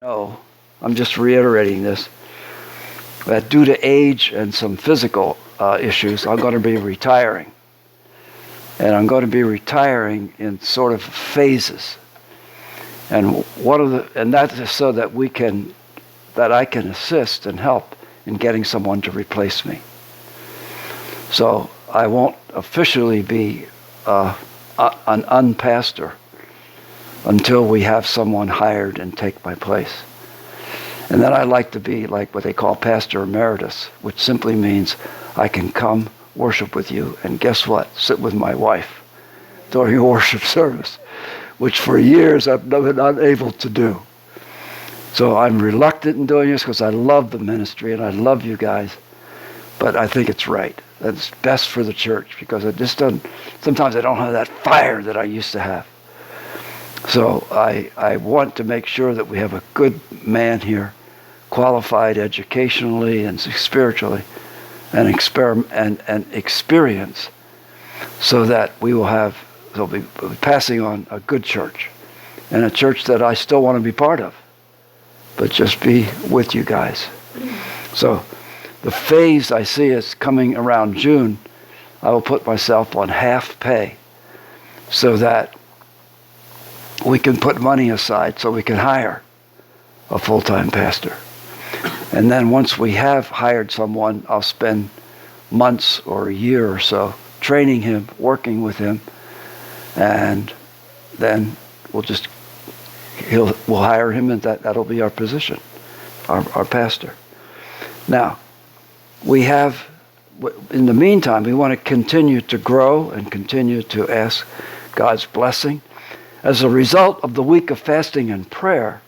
No, I'm just reiterating this, that due to age and some physical issues, I'm going to be retiring. And I'm going to be retiring in sort of phases. And that is so that I can assist and help in getting someone to replace me. So I won't officially be an unpastor until we have someone hired and take my place. And then I like to be like what they call pastor emeritus, which simply means I can come worship with you and guess what? Sit with my wife during a worship service, which for years I've been unable to do. So I'm reluctant in doing this because I love the ministry and I love you guys, but I think it's right. That's best for the church because sometimes I don't have that fire that I used to have. So I want to make sure that we have a good man here, qualified educationally and spiritually, and experience, so that they'll be passing on a good church, and a church that I still want to be part of, but just be with you guys. So the phase I see is coming around June. I will put myself on half pay so that we can put money aside so we can hire a full-time pastor. And then once we have hired someone, I'll spend months or a year or so training him, working with him, and then we'll hire him, and that'll be our position, our pastor. Now, in the meantime, we want to continue to grow and continue to ask God's blessing. As a result of the week of fasting and prayer,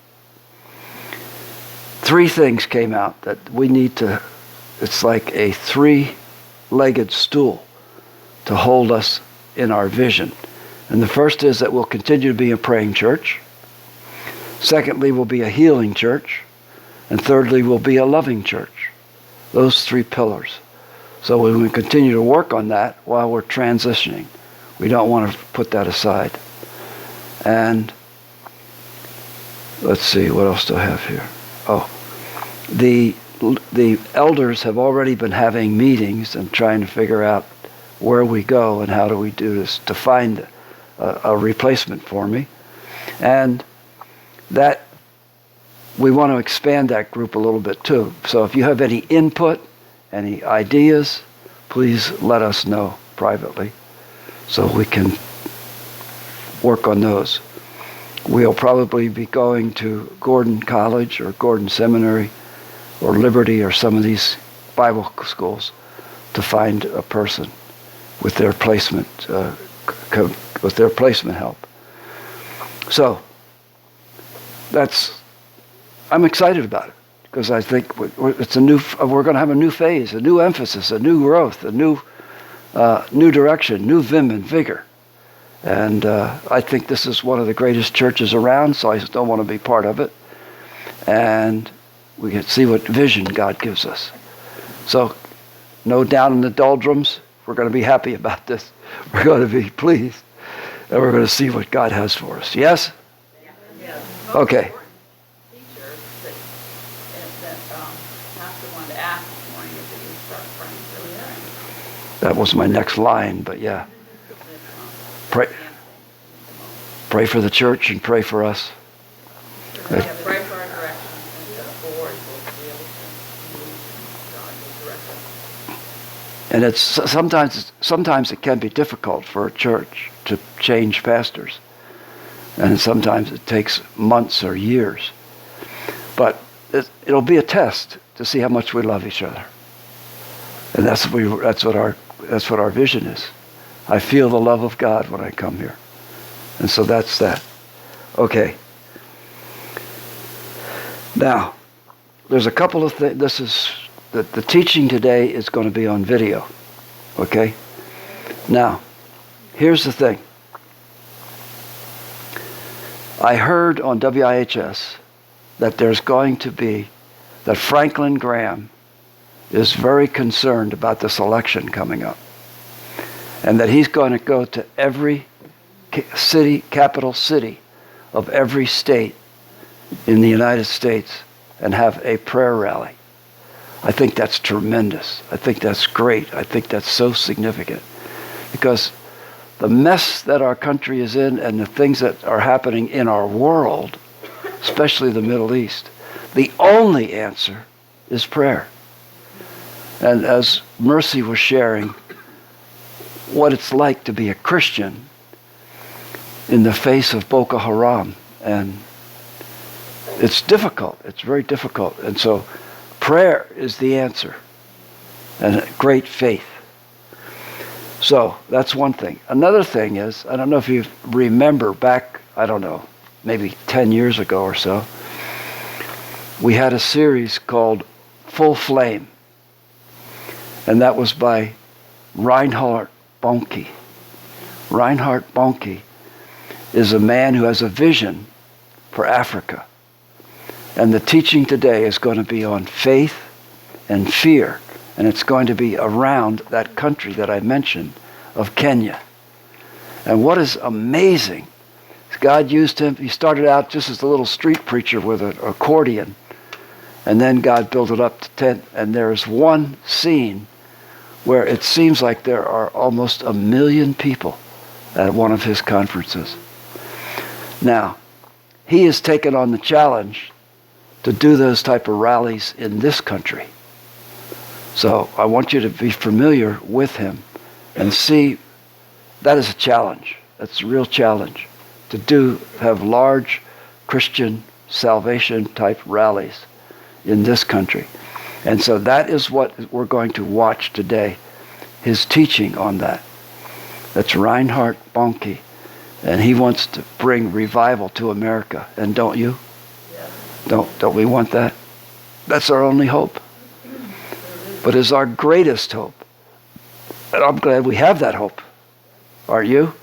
3 things came out that we need to, it's like a 3-legged stool to hold us in our vision. And the first is that we'll continue to be a praying church. Secondly, we'll be a healing church. And thirdly, we'll be a loving church. Those 3 pillars. So when we continue to work on that while we're transitioning, we don't want to put that aside. And let's see, what else do I have here? Oh, the elders have already been having meetings and trying to figure out where we go and how do we do this to find a replacement for me. And that we want to expand that group a little bit too. So if you have any input, any ideas, please let us know privately so we can work on those. We'll probably be going to Gordon College or Gordon Seminary or Liberty or some of these Bible schools to find a person with their placement help. So I'm excited about it because I think we're going to have a new phase, a new emphasis, a new growth, a new direction, new vim and vigor. And I think this is one of the greatest churches around, so I still want to be part of it. And we can see what vision God gives us. So, no down in the doldrums. We're going to be happy about this. We're going to be pleased. And we're going to see what God has for us. Yes? Yes. Okay. Teacher that Pastor wanted to ask this morning if we would start praying for the hearing. That was my next line, but yeah. Pray for the church and pray for us. Pray for our direction and the board will be able to God will direct us. And it's sometimes it can be difficult for a church to change pastors. And sometimes it takes months or years. But it'll be a test to see how much we love each other. And that's what our vision is. I feel the love of God when I come here. And so that's that. Okay. Now, there's a couple of things. The teaching today is going to be on video. Okay? Now, here's the thing. I heard on WIHS that that Franklin Graham is very concerned about this election coming up. And that he's going to go to every capital city of every state in the United States and have a prayer rally. I think that's tremendous. I think that's great. I think that's so significant. Because the mess that our country is in and the things that are happening in our world, especially the Middle East, the only answer is prayer. And as Mercy was sharing what it's like to be a Christian in the face of Boko Haram, and it's difficult. It's very difficult. And so prayer is the answer, and great faith. So that's one thing. Another thing is, I don't know if you remember back, I don't know, maybe 10 years ago or so, we had a series called Full Flame. And that was by Reinhard Bonnke. Reinhard Bonnke is a man who has a vision for Africa. And the teaching today is going to be on faith and fear. And it's going to be around that country that I mentioned of Kenya. And what is amazing is God used him. He started out just as a little street preacher with an accordion. And then God built it up to 10. And there's one scene where it seems like there are almost 1 million people at one of his conferences. Now, he has taken on the challenge to do those type of rallies in this country. So I want you to be familiar with him and see that is a challenge. That's a real challenge to have large Christian salvation type rallies in this country. And so that is what we're going to watch today, his teaching on that. That's Reinhard Bonnke, and he wants to bring revival to America. And don't you? Yeah. Don't we want that? That's our only hope. But it's our greatest hope. And I'm glad we have that hope. Aren't you?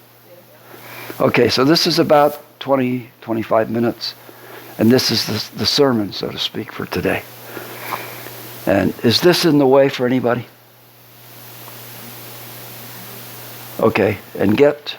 Okay, so this is about 20, 25 minutes. And this is the sermon, so to speak, for today. And is this in the way for anybody? Okay, and get